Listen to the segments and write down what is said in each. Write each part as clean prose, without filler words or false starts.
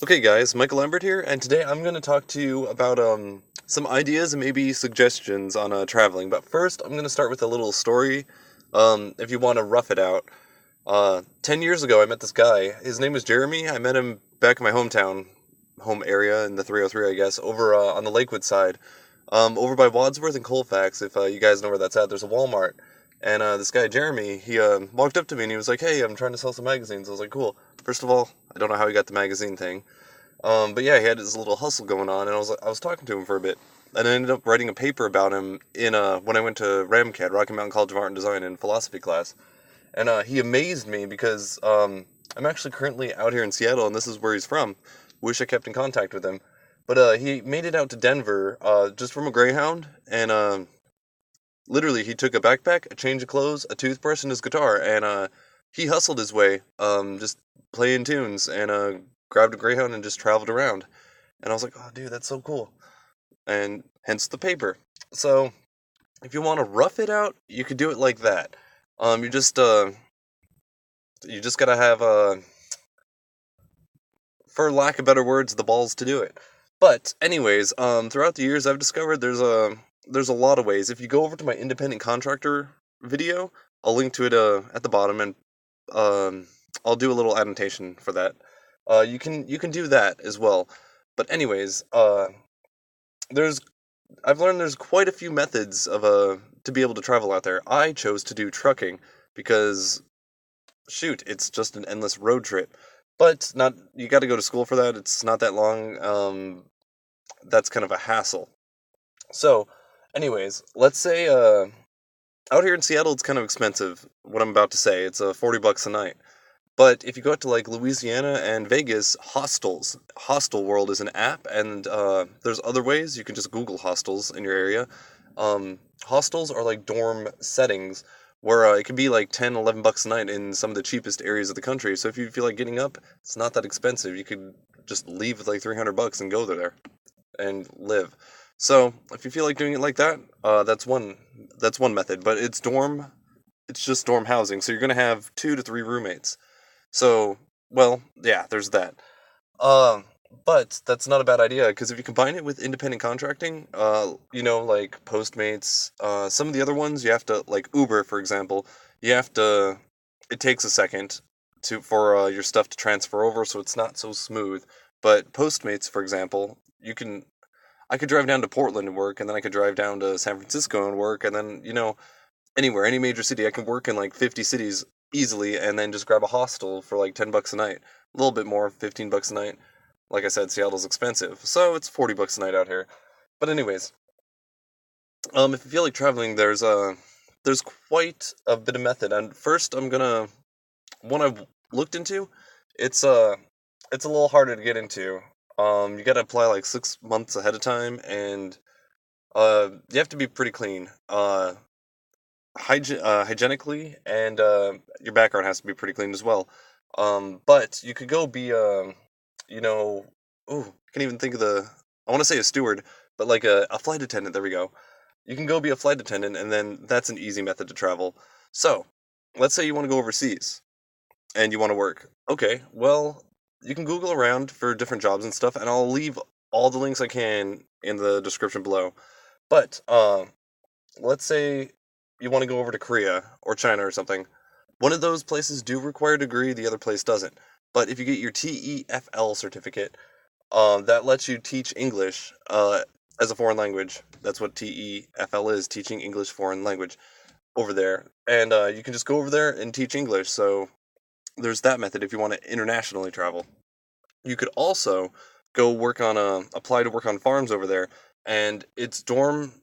Okay guys, Michael Lambert here, and today I'm going to talk to you about some ideas and maybe suggestions on traveling. But first, I'm going to start with a little story. If you want to rough it out. 10 years ago, I met this guy. His name was Jeremy. I met him back in my home area in the 303, I guess, over on the Lakewood side, over by Wadsworth and Colfax. If you guys know where that's at, there's a Walmart. And this guy Jeremy, he walked up to me and he was like, "Hey, I'm trying to sell some magazines." I was like, "Cool." First of all, I don't know how he got the magazine thing. But yeah, he had his little hustle going on, and I was talking to him for a bit, and I ended up writing a paper about him in when I went to RAMCAD, Rocky Mountain College of Art and Design, in philosophy class, and he amazed me because I'm actually currently out here in Seattle, and this is where he's from. Wish I kept in contact with him, but he made it out to Denver just from a Greyhound, and literally he took a backpack, a change of clothes, a toothbrush, and his guitar, and he hustled his way, just playing tunes, and grabbed a Greyhound and just traveled around. And I was like, "Oh, dude, that's so cool." And hence the paper. So if you want to rough it out, you could do it like that. Um, you just uh, you just gotta have for lack of better words, the balls to do it. But anyways, throughout the years, I've discovered there's a lot of ways. If you go over to my independent contractor video, I'll link to it at the bottom, and um, I'll do a little annotation for that. You can do that as well. But anyways, there's I've learned there's quite a few methods of to be able to travel out there. I chose to do trucking because shoot, it's just an endless road trip. But not you got to go to school for that. It's not that long. That's kind of a hassle. So, anyways, let's say out here in Seattle, it's kind of expensive. What I'm about to say, it's $40 a night. But if you go out to like Louisiana and Vegas, hostels, Hostel World is an app, and there's other ways. You can just Google hostels in your area. Hostels are like dorm settings where it can be like 10, $11 a night in some of the cheapest areas of the country. So if you feel like getting up, it's not that expensive. You could just leave with like $300 and go there and live. So if you feel like doing it like that, that's one method. But it's just dorm housing. So you're gonna have 2 to 3 roommates. So, well, yeah, there's that. Um, but that's not a bad idea because if you combine it with independent contracting, like Postmates, some of the other ones you have to, like Uber, for example, you have to. It takes a second for your stuff to transfer over, so it's not so smooth. But Postmates, for example, I could drive down to Portland and work, and then I could drive down to San Francisco and work, and then anywhere, any major city. I can work in like 50 cities easily and then just grab a hostel for like $10 a night. A little bit more, $15 a night. Like I said, Seattle's expensive. So it's $40 a night out here. But anyways, if you feel like traveling, there's quite a bit of method. And first I'm gonna one I've looked into, it's it's a little harder to get into. You gotta apply like 6 months ahead of time, and you have to be pretty clean. Hygienically, and your background has to be pretty clean as well. But you could go be you know, ooh, I can't even think of I want to say a steward, but like a flight attendant. There we go. You can go be a flight attendant, and then that's an easy method to travel. So, let's say you want to go overseas and you want to work. Okay, well, you can Google around for different jobs and stuff, and I'll leave all the links I can in the description below. But let's say you want to go over to Korea or China or something. One of those places do require a degree, the other place doesn't. But if you get your TEFL certificate, that lets you teach English as a foreign language. That's what TEFL is, teaching English foreign language over there. And you can just go over there and teach English. So there's that method if you want to internationally travel. You could also go apply to work on farms over there, and it's dorm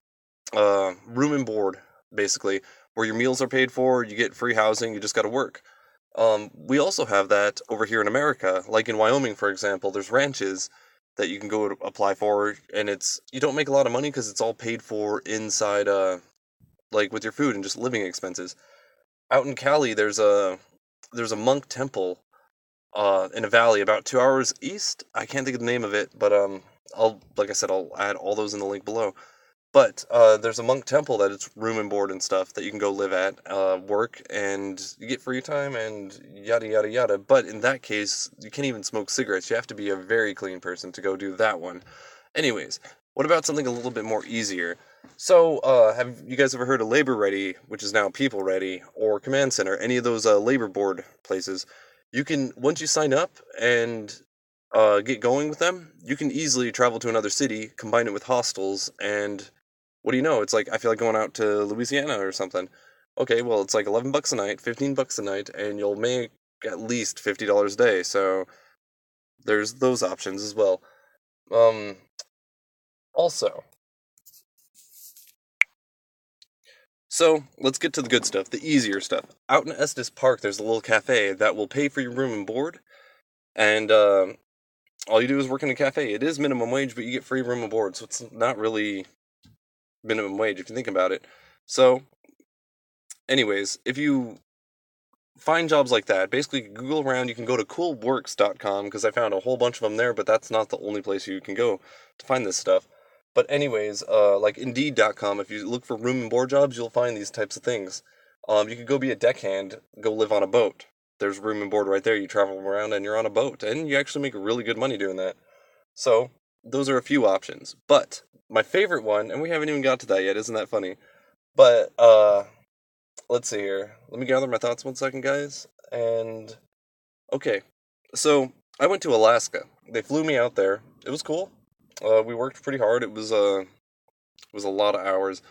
room and board, basically, where your meals are paid for, you get free housing, you just got to work. We also have that over here in America, like in Wyoming, for example. There's ranches that you can go to apply for, and you don't make a lot of money because it's all paid for inside, like with your food and just living expenses. Out in Cali, there's a monk temple, in a valley about 2 hours east. I can't think of the name of it, but like I said, I'll add all those in the link below. But there's a monk temple that it's room and board and stuff that you can go live at, work, and you get free time and yada yada yada. But in that case, you can't even smoke cigarettes. You have to be a very clean person to go do that one. Anyways, what about something a little bit more easier? So, have you guys ever heard of Labor Ready, which is now People Ready, or Commamd Center, any of those labor board places? You can, once you sign up and get going with them, you can easily travel to another city, combine it with hostels, and what do you know? It's like, I feel like going out to Louisiana or something. Okay, well, it's like $11 a night, $15 a night, and you'll make at least $50 a day. So there's those options as well. Also, so let's get to the good stuff, the easier stuff. Out in Estes Park, there's a little cafe that will pay for your room and board, and all you do is work in a cafe. It is minimum wage, but you get free room and board, so it's not really minimum wage if you think about it. So, anyways, if you find jobs like that, basically Google around, you can go to coolworks.com because I found a whole bunch of them there, but that's not the only place you can go to find this stuff. But anyways, like Indeed.com, if you look for room and board jobs, you'll find these types of things. You could go be a deckhand, go live on a boat. There's room and board right there. You travel around and you're on a boat, and you actually make really good money doing that. So, those are a few options. But my favorite one, and we haven't even got to that yet, isn't that funny? But let's see here. Let me gather my thoughts 1 second, guys. And okay, so I went to Alaska. They flew me out there. It was cool. We worked pretty hard. It was a lot of hours.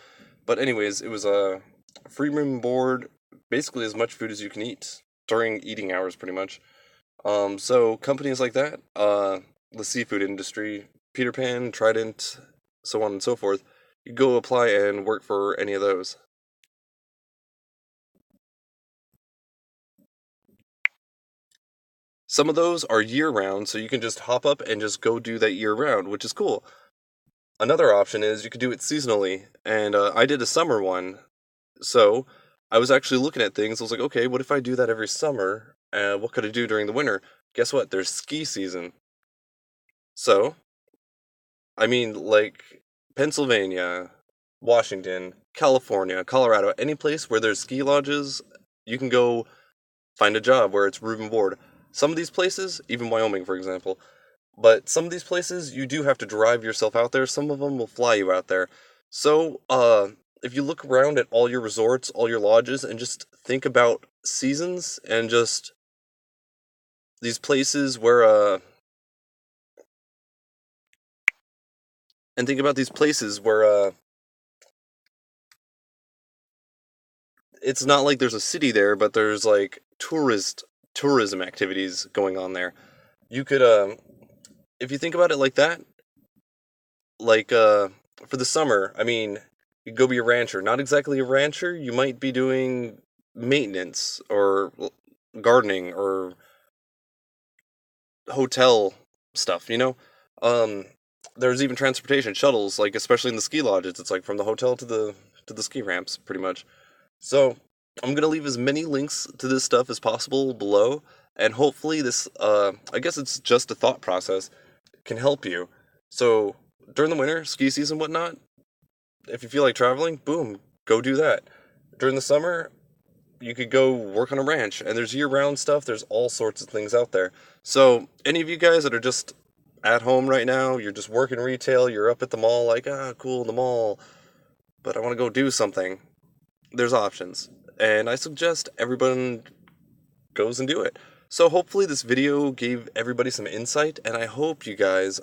But anyways, it was a free room and board, basically as much food as you can eat during eating hours, pretty much. So companies like that, the seafood industry, Peterpan, Trident, so on and so forth, you go apply and work for any of those. Some of those are year round, so you can just hop up and just go do that year round, which is cool. Another option is you could do it seasonally, and I did a summer one, so I was actually looking at things. I was like, okay, what if I do that every summer? What could I do during the winter? Guess what? There's ski season. So, I mean, like Pennsylvania, Washington, California, Colorado, any place where there's ski lodges, you can go find a job where it's room and board. Some of these places, even Wyoming, for example, but some of these places you do have to drive yourself out there. Some of them will fly you out there. So, if you look around at all your resorts, all your lodges, and just think about seasons and just these places where, and think about these places where, it's not like there's a city there, but there's like tourism activities going on there. You could, if you think about it like that, like for the summer, I mean, you go be a rancher. Not exactly a rancher. You might be doing maintenance or gardening or hotel stuff. Um, there's even transportation shuttles, like especially in the ski lodges. It's like from the hotel to the ski ramps, pretty much. So I'm gonna leave as many links to this stuff as possible below, and hopefully this, I guess it's just a thought process, can help you. So during the winter, ski season, whatnot, if you feel like traveling, boom, go do that. During the summer, you could go work on a ranch, and there's year-round stuff. There's all sorts of things out there. So any of you guys that are just at home right now, you're just working retail, you're up at the mall, like, cool, the mall, but I want to go do something. There's options, and I suggest everyone goes and do it. So hopefully this video gave everybody some insight, and I hope you guys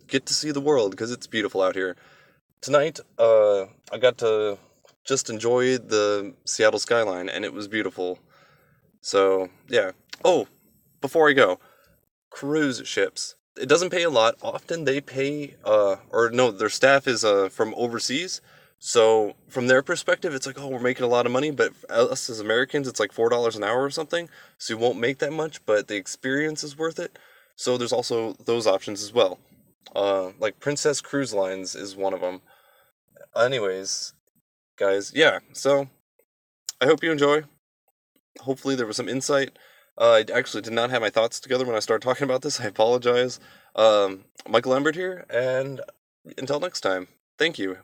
get to see the world because it's beautiful out here. Tonight, I got to just enjoy the Seattle skyline, and it was beautiful. So yeah. Oh, before I go, cruise ships. It doesn't pay a lot. Often they pay, or no, their staff is from overseas. So from their perspective, it's like, oh, we're making a lot of money, but us as Americans, it's like $4 an hour or something. So you won't make that much, but the experience is worth it. So there's also those options as well. Like Princess Cruise Lines is one of them. Anyways, guys, yeah. So I hope you enjoy. Hopefully there was some insight. I actually did not have my thoughts together when I started talking about this. I apologize. Michael Lambert here, and until next time, thank you.